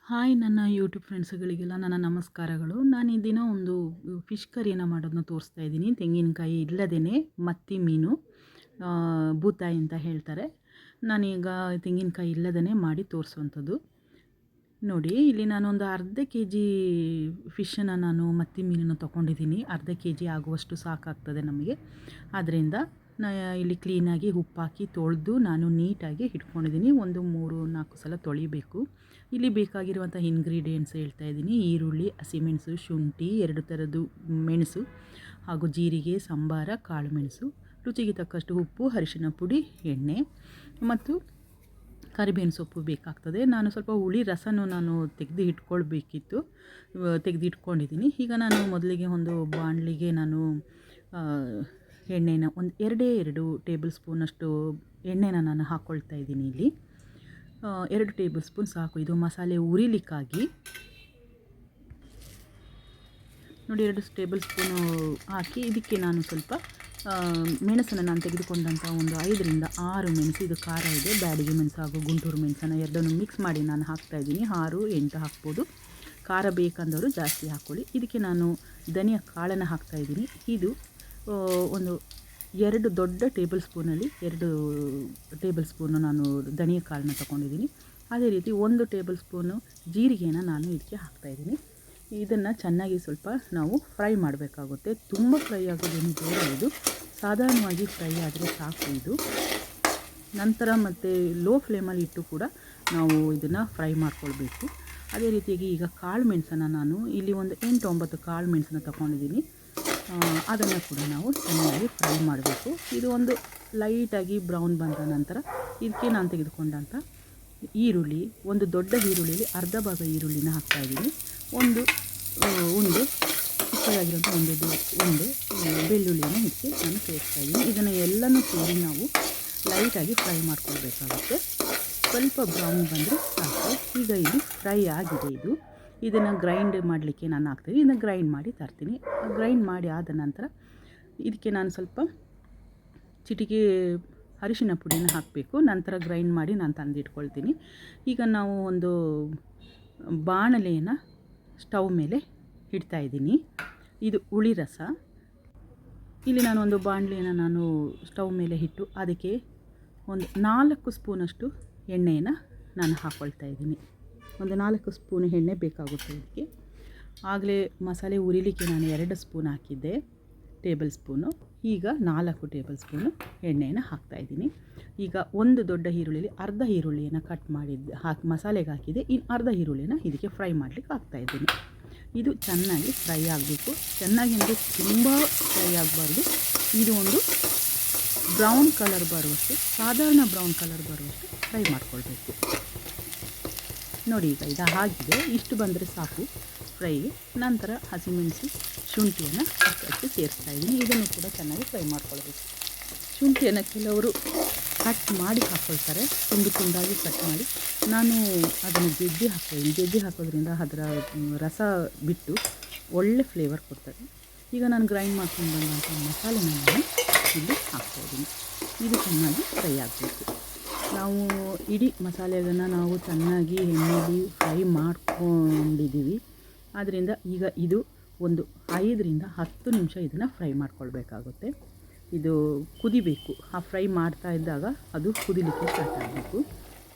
Hi ನನ್ನ YouTube ಫ್ರೆಂಡ್ಸ್ಗಳಿಗೆಲ್ಲ ನನ್ನ ನಮಸ್ಕಾರಗಳು. ನಾನು ಈ ದಿನ ಒಂದು ಫಿಶ್ ಕರಿಯನ್ನು ಮಾಡೋದನ್ನ ತೋರಿಸ್ತಾ ಇದ್ದೀನಿ. ತೆಂಗಿನಕಾಯಿ ಇಲ್ಲದೇ ಮತ್ತಿ ಮೀನು ಬೂತಾಯಿ ಅಂತ ಹೇಳ್ತಾರೆ. ನಾನೀಗ ತೆಂಗಿನಕಾಯಿ ಇಲ್ಲದೇ ಮಾಡಿ ತೋರಿಸುವಂಥದ್ದು. ನೋಡಿ, ಇಲ್ಲಿ ನಾನೊಂದು ಅರ್ಧ ಕೆ ಜಿ ಫಿಶನ್ನು ನಾನು ಮತ್ತಿ ಮೀನನ್ನು ತೊಗೊಂಡಿದ್ದೀನಿ. ಅರ್ಧ ಕೆ ಜಿ ಆಗುವಷ್ಟು ಸಾಕಾಗ್ತದೆ ನಮಗೆ. ಆದ್ದರಿಂದ ಇಲ್ಲಿ ಕ್ಲೀನಾಗಿ ಉಪ್ಪಾಕಿ ತೊಳೆದು ನಾನು ನೀಟಾಗಿ ಇಟ್ಕೊಂಡಿದ್ದೀನಿ. ಒಂದು 3-4 ಸಲ ತೊಳಿಬೇಕು. ಇಲ್ಲಿ ಬೇಕಾಗಿರುವಂಥ ಇಂಗ್ರೀಡಿಯೆಂಟ್ಸ್ ಹೇಳ್ತಾ ಇದ್ದೀನಿ. ಈರುಳ್ಳಿ, ಹಸಿಮೆಣಸು, ಶುಂಠಿ, 2 ಥರದ್ದು ಮೆಣಸು ಹಾಗೂ ಜೀರಿಗೆ, ಸಂಬಾರ, ಕಾಳು ಮೆಣಸು, ರುಚಿಗೆ ತಕ್ಕಷ್ಟು ಉಪ್ಪು, ಅರಿಶಿನ ಪುಡಿ, ಎಣ್ಣೆ ಮತ್ತು ಕರಿಬೇವಿನ ಸೊಪ್ಪು ಬೇಕಾಗ್ತದೆ. ನಾನು ಸ್ವಲ್ಪ ಹುಳಿ ರಸನೂ ನಾನು ತೆಗೆದು ಇಟ್ಕೊಳ್ಬೇಕಿತ್ತು, ತೆಗೆದಿಟ್ಕೊಂಡಿದ್ದೀನಿ. ಈಗ ನಾನು ಮೊದಲಿಗೆ ಒಂದು ಬಾಣಲಿಗೆ ನಾನು ಎಣ್ಣೆನ ಒಂದು 2 ಟೇಬಲ್ ಸ್ಪೂನಷ್ಟು ಎಣ್ಣೆನ ನಾನು ಹಾಕ್ಕೊಳ್ತಾ ಇದ್ದೀನಿ. ಇಲ್ಲಿ 2 ಟೇಬಲ್ ಸ್ಪೂನ್ ಸಾಕು. ಇದು ಮಸಾಲೆ ಉರಿಲಿಕ್ಕಾಗಿ ನೋಡಿ 2 ಟೇಬಲ್ ಸ್ಪೂನು ಹಾಕಿ ಇದಕ್ಕೆ ನಾನು ಸ್ವಲ್ಪ ಮೆಣಸನ್ನು ನಾನು ತೆಗೆದುಕೊಂಡಂಥ ಒಂದು 5-6 ಮೆಣಸು, ಇದು ಖಾರ ಇದೆ, ಬ್ಯಾಡಗಿ ಮೆಣಸು ಹಾಗೂ ಗುಂಟೂರು ಮೆಣಸನ್ನು ಎರಡನ್ನೂ ಮಿಕ್ಸ್ ಮಾಡಿ ನಾನು ಹಾಕ್ತಾಯಿದ್ದೀನಿ. 6-8 ಹಾಕ್ಬೋದು, ಖಾರ ಬೇಕಂದವರು ಜಾಸ್ತಿ ಹಾಕ್ಕೊಳ್ಳಿ. ಇದಕ್ಕೆ ನಾನು ಧನಿಯಾ ಕಾಳನ್ನು ಹಾಕ್ತಾಯಿದ್ದೀನಿ. ಇದು ಒಂದು 2 ದೊಡ್ಡ ಟೇಬಲ್ ಸ್ಪೂನಲ್ಲಿ 2 ಟೇಬಲ್ ಸ್ಪೂನು ನಾನು ಧನಿಯಾ ಕಾಳನ್ನ ತೊಗೊಂಡಿದ್ದೀನಿ. ಅದೇ ರೀತಿ 1 ಟೇಬಲ್ ಸ್ಪೂನು ಜೀರಿಗೆನ ನಾನು ಇದಕ್ಕೆ ಹಾಕ್ತಾಯಿದ್ದೀನಿ. ಇದನ್ನು ಚೆನ್ನಾಗಿ ಸ್ವಲ್ಪ ನಾವು ಫ್ರೈ ಮಾಡಬೇಕಾಗುತ್ತೆ. ತುಂಬ ಫ್ರೈ ಆಗೋದೇನು ಬೇಡ, ಇದು ಸಾಧಾರಣವಾಗಿ ಫ್ರೈ ಆದರೆ ಸಾಕು ಇದು. ನಂತರ ಮತ್ತು ಲೋ ಫ್ಲೇಮಲ್ಲಿ ಇಟ್ಟು ಕೂಡ ನಾವು ಇದನ್ನು ಫ್ರೈ ಮಾಡ್ಕೊಳ್ಬೇಕು. ಅದೇ ರೀತಿಯಾಗಿ ಈಗ ಕಾಳು ಮೆಣಸನ್ನು ನಾನು ಇಲ್ಲಿ ಒಂದು 8-9 ಕಾಳು ಮೆಣಸನ್ನು ತೊಗೊಂಡಿದ್ದೀನಿ. ಅದನ್ನು ಕೂಡ ನಾವು ಚೆನ್ನಾಗಿ ಫ್ರೈ ಮಾಡಬೇಕು. ಇದು ಒಂದು ಲೈಟಾಗಿ ಬ್ರೌನ್ ಬಂದ ನಂತರ ಇದಕ್ಕೆ ನಾನು ತೆಗೆದುಕೊಂಡಂಥ ಈರುಳ್ಳಿ, ಒಂದು ದೊಡ್ಡ ಈರುಳ್ಳಿಯಲ್ಲಿ ಅರ್ಧ ಭಾಗ ಈರುಳ್ಳಿನ ಹಾಕ್ತಾಯಿದ್ದೀನಿ. ಒಂದು ಚಿಕ್ಕದಾಗಿರೋಂಥ ಒಂದು ಬೆಳ್ಳುಳ್ಳಿನ ಇದಕ್ಕೆ ನಾನು ಸೇರಿಸ್ತಾಯಿದ್ದೀನಿ. ಇದನ್ನು ಎಲ್ಲನೂ ಸೇರಿ ನಾವು ಲೈಟಾಗಿ ಫ್ರೈ ಮಾಡ್ಕೊಳ್ಬೇಕಾಗುತ್ತೆ. ಸ್ವಲ್ಪ ಬ್ರೌನ್ ಬಂದರೆ ಸಾಕು. ಈಗ ಇದು ಫ್ರೈ ಆಗಿದೆ. ಇದನ್ನು ಗ್ರೈಂಡ್ ಮಾಡಲಿಕ್ಕೆ ನಾನು ಹಾಕ್ತೀನಿ. ಇದನ್ನು ಗ್ರೈಂಡ್ ಮಾಡಿ ತರ್ತೀನಿ. ಗ್ರೈಂಡ್ ಮಾಡಿ ಆದ ನಂತರ ಇದಕ್ಕೆ ನಾನು ಸ್ವಲ್ಪ ಚಿಟಿಕೆ ಅರಿಶಿನ ಪುಡಿನ ಹಾಕಬೇಕು. ನಂತರ ಗ್ರೈಂಡ್ ಮಾಡಿ ನಾನು ತಂದಿಟ್ಕೊಳ್ತೀನಿ. ಈಗ ನಾವು ಒಂದು ಬಾಣಲೆಯನ್ನು ಸ್ಟವ್ ಮೇಲೆ ಇಡ್ತಾಯಿದ್ದೀನಿ. ಇದು ಹುಳಿ ರಸ. ಇಲ್ಲಿ ನಾನು ಒಂದು ಬಾಣಲೆಯನ್ನು ನಾನು ಸ್ಟವ್ ಮೇಲೆ ಇಟ್ಟು ಅದಕ್ಕೆ ಒಂದು 4 ಸ್ಪೂನಷ್ಟು ಎಣ್ಣೆಯನ್ನು ನಾನು ಹಾಕ್ಕೊಳ್ತಾ ಇದ್ದೀನಿ. ಒಂದು 4 ಸ್ಪೂನ್ ಎಣ್ಣೆ ಬೇಕಾಗುತ್ತೆ ಇದಕ್ಕೆ. ಆಗಲೇ ಮಸಾಲೆ ಉರಿಲಿಕ್ಕೆ ನಾನು 2 ಸ್ಪೂನ್ ಹಾಕಿದ್ದೆ, ಟೇಬಲ್ ಸ್ಪೂನು. ಈಗ 4 ಟೇಬಲ್ ಸ್ಪೂನು ಎಣ್ಣೆಯನ್ನು ಹಾಕ್ತಾಯಿದ್ದೀನಿ. ಈಗ ಒಂದು ದೊಡ್ಡ ಈರುಳ್ಳಿಯಲ್ಲಿ ಅರ್ಧ ಈರುಳ್ಳಿಯನ್ನು ಕಟ್ ಹಾಕಿ ಮಸಾಲೆಗೆ ಹಾಕಿದೆ. ಇನ್ನು ಅರ್ಧ ಈರುಳ್ಳಿನ ಇದಕ್ಕೆ ಫ್ರೈ ಮಾಡಲಿಕ್ಕೆ ಹಾಕ್ತಾಯಿದ್ದೀನಿ. ಇದು ಚೆನ್ನಾಗಿ ಫ್ರೈ ಆಗಬೇಕು. ಚೆನ್ನಾಗಿ ಅಂದರೆ ತುಂಬ ಫ್ರೈ ಆಗಬಾರ್ದು. ಇದು ಒಂದು ಬ್ರೌನ್ ಕಲರ್ ಬರುವಷ್ಟು, ಸಾಧಾರಣ ಬ್ರೌನ್ ಕಲರ್ ಬರುವಷ್ಟು ಫ್ರೈ ಮಾಡ್ಕೊಳ್ಬೇಕು. ನೋಡಿ, ಈಗ ಇದು ಆಗಿದೆ. ಇಷ್ಟು ಬಂದರೆ ಸಾಕು ಫ್ರೈಗೆ. ನಂತರ ಹಸಿಮೆಣಸು, ಶುಂಠಿಯನ್ನು ಅದಕ್ಕೆ ಸೇರಿಸ್ತಾಯಿದ್ದೀನಿ. ಇದನ್ನು ಕೂಡ ಚೆನ್ನಾಗಿ ಫ್ರೈ ಮಾಡ್ಕೊಳ್ಬೇಕು. ಶುಂಠಿಯನ್ನು ಕೆಲವರು ಕಟ್ ಮಾಡಿ ಹಾಕ್ಕೊಳ್ತಾರೆ, ತುಂಡಾಗಿ ಕಟ್ ಮಾಡಿ. ನಾನು ಅದನ್ನು ಜಜ್ಜಿ ಹಾಕ್ತಾಯಿದ್ದೀನಿ. ಜಜ್ಜಿ ಹಾಕೋದ್ರಿಂದ ಅದರ ರಸ ಬಿಟ್ಟು ಒಳ್ಳೆ ಫ್ಲೇವರ್ ಕೊಡ್ತದೆ. ಈಗ ನಾನು ಗ್ರೈಂಡ್ ಮಾಡ್ಕೊಂಡು ಬಂದಂಥ ಮಸಾಲೆನ ನಾನು ಇಲ್ಲಿ ಹಾಕ್ತಾಯಿದ್ದೀನಿ. ಇದು ಚೆನ್ನಾಗಿ ಫ್ರೈ ಆಗಬೇಕು. ನಾವು ಇಡೀ ಮಸಾಲೆಯನ್ನು ನಾವು ಚೆನ್ನಾಗಿ ಎಣ್ಣೆಯಲ್ಲಿ ಫ್ರೈ ಮಾಡ್ಕೊಂಡಿದ್ದೀವಿ. ಆದ್ದರಿಂದ ಈಗ ಇದು ಒಂದು 5-10 ನಿಮಿಷ ಇದನ್ನು ಫ್ರೈ ಮಾಡ್ಕೊಳ್ಬೇಕಾಗುತ್ತೆ. ಇದು ಕುದಿಬೇಕು. ಆ ಫ್ರೈ ಮಾಡ್ತಾ ಇದ್ದಾಗ ಅದು ಕುದಿಲಿಕ್ಕೆ ಸ್ಟಾರ್ಟ್ ಆಗಬೇಕು.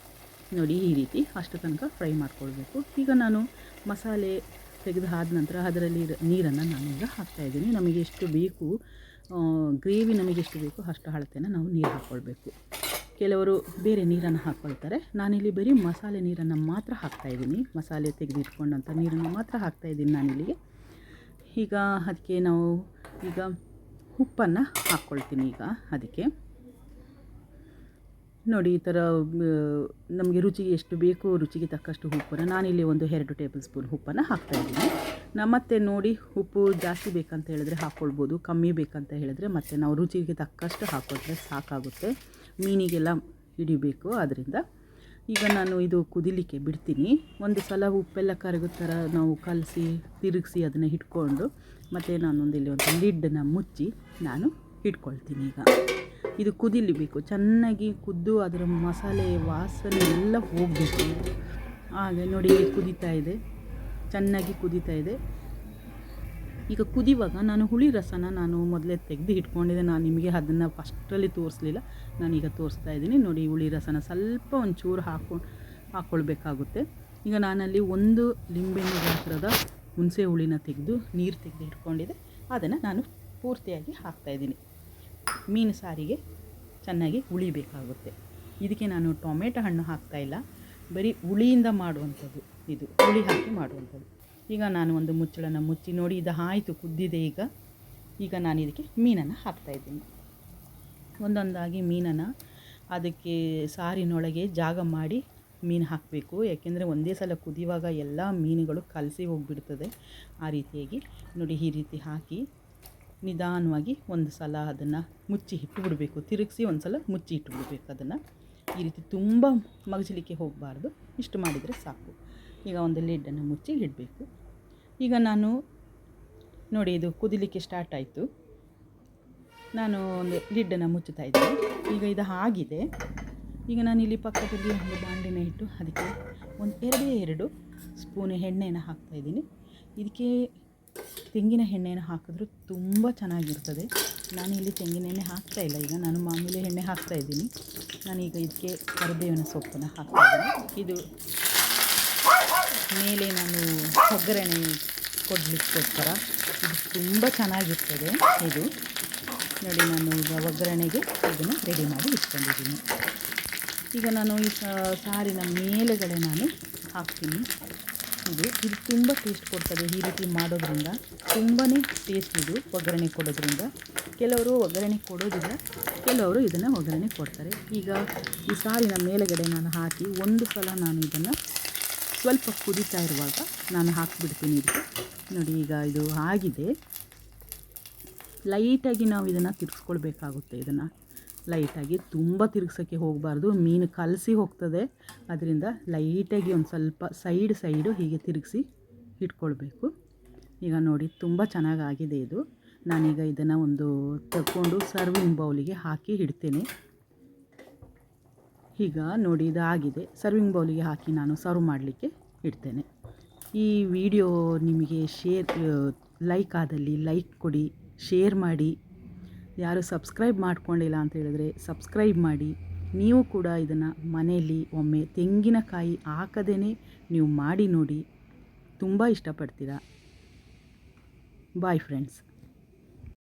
ನೋಡಿ, ಈ ರೀತಿ ಅಷ್ಟು ತನಕ ಫ್ರೈ ಮಾಡ್ಕೊಳ್ಬೇಕು. ಈಗ ನಾನು ಮಸಾಲೆ ತೆಗೆದು ಆದ ನಂತರ ಅದರಲ್ಲಿ ನೀರನ್ನು ನಾನೀಗ ಹಾಕ್ತಾಯಿದ್ದೀನಿ. ನಮಗೆ ಎಷ್ಟು ಬೇಕು, ಗ್ರೇವಿ ನಮಗೆ ಎಷ್ಟು ಬೇಕು ಅಷ್ಟು ಅಳತೆನ ನಾವು ನೀರು ಹಾಕ್ಕೊಳ್ಬೇಕು. ಕೆಲವರು ಬೇರೆ ನೀರನ್ನು ಹಾಕ್ಕೊಳ್ತಾರೆ. ನಾನಿಲ್ಲಿ ಬರೀ ಮಸಾಲೆ ನೀರನ್ನು ಮಾತ್ರ ಹಾಕ್ತಾಯಿದ್ದೀನಿ. ಮಸಾಲೆ ತೆಗೆದಿಟ್ಕೊಂಡಂಥ ನೀರನ್ನು ಮಾತ್ರ ಹಾಕ್ತಾಯಿದ್ದೀನಿ ನಾನಿಲ್ಲಿಗೆ. ಈಗ ಅದಕ್ಕೆ ನಾವು ಈಗ ಉಪ್ಪನ್ನು ಹಾಕ್ಕೊಳ್ತೀನಿ. ಈಗ ಅದಕ್ಕೆ ನೋಡಿ, ಈ ಥರ ನಮಗೆ ರುಚಿಗೆ ಎಷ್ಟು ಬೇಕು ರುಚಿಗೆ ತಕ್ಕಷ್ಟು ಉಪ್ಪನ್ನು ನಾನಿಲ್ಲಿ ಒಂದು 2 ಟೇಬಲ್ ಸ್ಪೂನ್ ಉಪ್ಪನ್ನು ಹಾಕ್ತಾಯಿದ್ದೀನಿ. ಮತ್ತು ನೋಡಿ, ಉಪ್ಪು ಜಾಸ್ತಿ ಬೇಕಂತ ಹೇಳಿದ್ರೆ ಹಾಕ್ಕೊಳ್ಬೋದು, ಕಮ್ಮಿ ಬೇಕಂತ ಹೇಳಿದ್ರೆ ಮತ್ತು ನಾವು ರುಚಿಗೆ ತಕ್ಕಷ್ಟು ಹಾಕ್ಕೊಟ್ರೆ ಸಾಕಾಗುತ್ತೆ. ಮೀನಿಗೆಲ್ಲ ಹಿಡಿಬೇಕು. ಆದ್ದರಿಂದ ಈಗ ನಾನು ಇದು ಕುದಿಲಿಕ್ಕೆ ಬಿಡ್ತೀನಿ. ಒಂದು ಸಲ ಉಪ್ಪೆಲ್ಲ ಕರಗೋ ಥರ ನಾವು ಕಲಸಿ ತಿರುಗಿಸಿ ಅದನ್ನು ಇಟ್ಕೊಂಡು ಮತ್ತು ನಾನೊಂದಿಲ್ಲಿ ಒಂದು ಲಿಡ್ಡನ್ನು ಮುಚ್ಚಿ ನಾನು ಇಟ್ಕೊಳ್ತೀನಿ. ಈಗ ಇದು ಕುದಿಲಿಬೇಕು, ಚೆನ್ನಾಗಿ ಕುದ್ದು ಅದರ ಮಸಾಲೆ ವಾಸನೆ ಎಲ್ಲ ಹೋಗಬೇಕು. ಹಾಗೆ ನೋಡಿ ಇಲ್ಲಿ ಕುದೀತಾ ಇದೆ, ಚೆನ್ನಾಗಿ ಕುದೀತಾ ಇದೆ. ಈಗ ಕುದಿಯುವಾಗ ನಾನು ಹುಳಿ ರಸನ ನಾನು ಮೊದಲೇ ತೆಗೆದು ಇಟ್ಕೊಂಡಿದ್ದೆ. ನಾನು ನಿಮಗೆ ಅದನ್ನು ಫಸ್ಟಲ್ಲಿ ತೋರಿಸಲಿಲ್ಲ, ನಾನೀಗ ತೋರಿಸ್ತಾ ಇದ್ದೀನಿ. ನೋಡಿ ಹುಳಿ ರಸನ ಸ್ವಲ್ಪ ಒಂಚೂರು ಹಾಕ್ಕೊಳ್ಬೇಕಾಗುತ್ತೆ. ಈಗ ನಾನಲ್ಲಿ ಒಂದು ಲಿಂಬೆಹಣ್ಣು ಗಾತ್ರದ ಹುಣಸೆ ಹುಳಿನ ತೆಗೆದು ನೀರು ತೆಗೆದು ಇಟ್ಕೊಂಡಿದ್ದೆ, ಅದನ್ನು ನಾನು ಪೂರ್ತಿಯಾಗಿ ಹಾಕ್ತಾಯಿದ್ದೀನಿ. ಮೀನು ಸಾರಿಗೆ ಚೆನ್ನಾಗಿ ಉಳಿಬೇಕಾಗುತ್ತೆ. ಇದಕ್ಕೆ ನಾನು ಟೊಮೆಟೊ ಹಣ್ಣು ಹಾಕ್ತಾಯಿಲ್ಲ, ಬರೀ ಹುಳಿಯಿಂದ ಮಾಡುವಂಥದ್ದು, ಇದು ಹುಳಿ ಹಾಕಿ ಮಾಡುವಂಥದ್ದು. ಈಗ ನಾನು ಒಂದು ಮುಚ್ಚಳನ ಮುಚ್ಚಿ ನೋಡಿ, ಇದು ಆಯಿತು, ಕುದ್ದಿದೆ. ಈಗ ನಾನು ಇದಕ್ಕೆ ಮೀನನ್ನು ಹಾಕ್ತಾಯಿದ್ದೀನಿ. ಒಂದೊಂದಾಗಿ ಮೀನನ್ನು ಅದಕ್ಕೆ ಸಾರಿನೊಳಗೆ ಜಾಗ ಮಾಡಿ ಮೀನು ಹಾಕಬೇಕು. ಯಾಕೆಂದರೆ ಒಂದೇ ಸಲ ಕುದಿಯುವಾಗ ಎಲ್ಲ ಮೀನುಗಳು ಕಲಸಿ ಹೋಗಿಬಿಡ್ತದೆ. ಆ ರೀತಿಯಾಗಿ ನೋಡಿ, ಈ ರೀತಿ ಹಾಕಿ ನಿಧಾನವಾಗಿ ಒಂದು ಸಲ ಅದನ್ನು ಮುಚ್ಚಿ ಇಟ್ಟುಬಿಡಬೇಕು. ತಿರುಗಿಸಿ ಒಂದು ಸಲ ಮುಚ್ಚಿ ಇಟ್ಟುಬಿಡ್ಬೇಕು ಅದನ್ನು. ಈ ರೀತಿ ತುಂಬ ಮಗಚಲಿಕ್ಕೆ ಹೋಗಬಾರ್ದು, ಇಷ್ಟು ಮಾಡಿದರೆ ಸಾಕು. ಈಗ ಒಂದು ಲಿಡ್ಡನ್ನು ಮುಚ್ಚಿ ಇಡಬೇಕು. ಈಗ ನಾನು ನೋಡಿ, ಇದು ಕುದಿಲಿಕ್ಕೆ ಸ್ಟಾರ್ಟ್ ಆಯಿತು. ನಾನು ಒಂದು ಲಿಡ್ಡನ್ನು ಮುಚ್ಚುತ್ತಾ ಇದ್ದೀನಿ. ಈಗ ಇದು ಆಗಿದೆ. ಈಗ ನಾನಿಲ್ಲಿ ಪಕ್ಕದಲ್ಲಿ ಒಂದು ಬಾಂಡಿನ ಇಟ್ಟು ಅದಕ್ಕೆ ಒಂದು 2 ಸ್ಪೂನ್ ಎಣ್ಣೆಯನ್ನು ಹಾಕ್ತಾಯಿದ್ದೀನಿ. ಇದಕ್ಕೆ ತೆಂಗಿನ ಎಣ್ಣೆಯನ್ನು ಹಾಕಿದ್ರೂ ತುಂಬ ಚೆನ್ನಾಗಿರ್ತದೆ. ನಾನಿಲ್ಲಿ ತೆಂಗಿನ ಎಣ್ಣೆ ಹಾಕ್ತಾಯಿಲ್ಲ, ಈಗ ನಾನು ಮಾಮೂಲಿ ಎಣ್ಣೆ ಹಾಕ್ತಾಯಿದ್ದೀನಿ. ನಾನೀಗ ಇದಕ್ಕೆ ಕರಿಬೇವಿನ ಸೊಪ್ಪನ್ನು ಹಾಕ್ತಾಯಿದ್ದೀನಿ. ಇದು ಮೇಲೆ ನಾನು ಒಗ್ಗರಣೆ ಕೊಡಲಿಕ್ಕೋಸ್ಕರ ಇದು ತುಂಬ ಚೆನ್ನಾಗಿರ್ತದೆ. ಇದು ನೋಡಿ, ನಾನು ಈಗ ಒಗ್ಗರಣೆಗೆ ಇದನ್ನು ರೆಡಿ ಮಾಡಿ ಇಟ್ಕೊಂಡಿದ್ದೀನಿ. ಈಗ ನಾನು ಈ ಸಾರಿನ ಮೇಲೆಗಡೆ ನಾನು ಹಾಕ್ತೀನಿ. ಇದು ತುಂಬ ಟೇಸ್ಟ್ ಕೊಡ್ತದೆ. ಈ ರೀತಿ ಮಾಡೋದ್ರಿಂದ ತುಂಬಾ ಟೇಸ್ಟ್ ಇದು ಒಗ್ಗರಣೆ ಕೊಡೋದ್ರಿಂದ. ಕೆಲವರು ಒಗ್ಗರಣೆ ಕೊಡೋದಿಲ್ಲ, ಕೆಲವರು ಇದನ್ನು ಒಗ್ಗರಣೆ ಕೊಡ್ತಾರೆ. ಈಗ ಈ ಸಾರಿನ ಮೇಲೆಗಡೆ ನಾನು ಹಾಕಿ ಒಂದು ಸಲ ನಾನು ಇದನ್ನು ಸ್ವಲ್ಪ ಕುದೀತಾ ಇರುವಾಗ ನಾನು ಹಾಕಿಬಿಡ್ತೀನಿ. ಇದಕ್ಕೆ ನೋಡಿ, ಈಗ ಇದು ಆಗಿದೆ. ಲೈಟಾಗಿ ನಾವು ಇದನ್ನು ತಿರ್ಗಿಸ್ಕೊಳ್ಬೇಕಾಗುತ್ತೆ. ಇದನ್ನು ಲೈಟಾಗಿ ತುಂಬ ತಿರುಗ್ಸೋಕ್ಕೆ ಹೋಗಬಾರ್ದು, ಮೀನು ಕಲಸಿ ಹೋಗ್ತದೆ. ಅದರಿಂದ ಲೈಟಾಗಿ ಒಂದು ಸ್ವಲ್ಪ ಸೈಡು ಹೀಗೆ ತಿರುಗಿಸಿ ಇಟ್ಕೊಳ್ಬೇಕು. ಈಗ ನೋಡಿ, ತುಂಬ ಚೆನ್ನಾಗಾಗಿದೆ ಇದು. ನಾನೀಗ ಇದನ್ನು ಒಂದು ತಗೊಂಡು ಸರ್ವಿಂಗ್ ಬೌಲಿಗೆ ಹಾಕಿ ಇಡ್ತೇನೆ. ಈಗ ನೋಡಿ, ಇದಾಗಿದೆ. ಸರ್ವಿಂಗ್ ಬೌಲಿಗೆ ಹಾಕಿ ನಾನು ಸರ್ವ್ ಮಾಡಲಿಕ್ಕೆ ಇಡ್ತೇನೆ. ಈ ವಿಡಿಯೋ ನಿಮಗೆ ಲೈಕ್ ಆದಲ್ಲಿ ಲೈಕ್ ಕೊಡಿ, ಶೇರ್ ಮಾಡಿ. ಯಾರು ಸಬ್ಸ್ಕ್ರೈಬ್ ಮಾಡ್ಕೊಂಡಿಲ್ಲ ಅಂತ ಹೇಳಿದ್ರೆ ಸಬ್ಸ್ಕ್ರೈಬ್ ಮಾಡಿ. ನೀವು ಕೂಡ ಇದನ್ನು ಮನೆಯಲ್ಲಿ ಒಮ್ಮೆ ತೆಂಗಿನಕಾಯಿ ಹಾಕದೇ ನೀವು ಮಾಡಿ ನೋಡಿ, ತುಂಬ ಇಷ್ಟಪಡ್ತೀರಾ. Boy friends.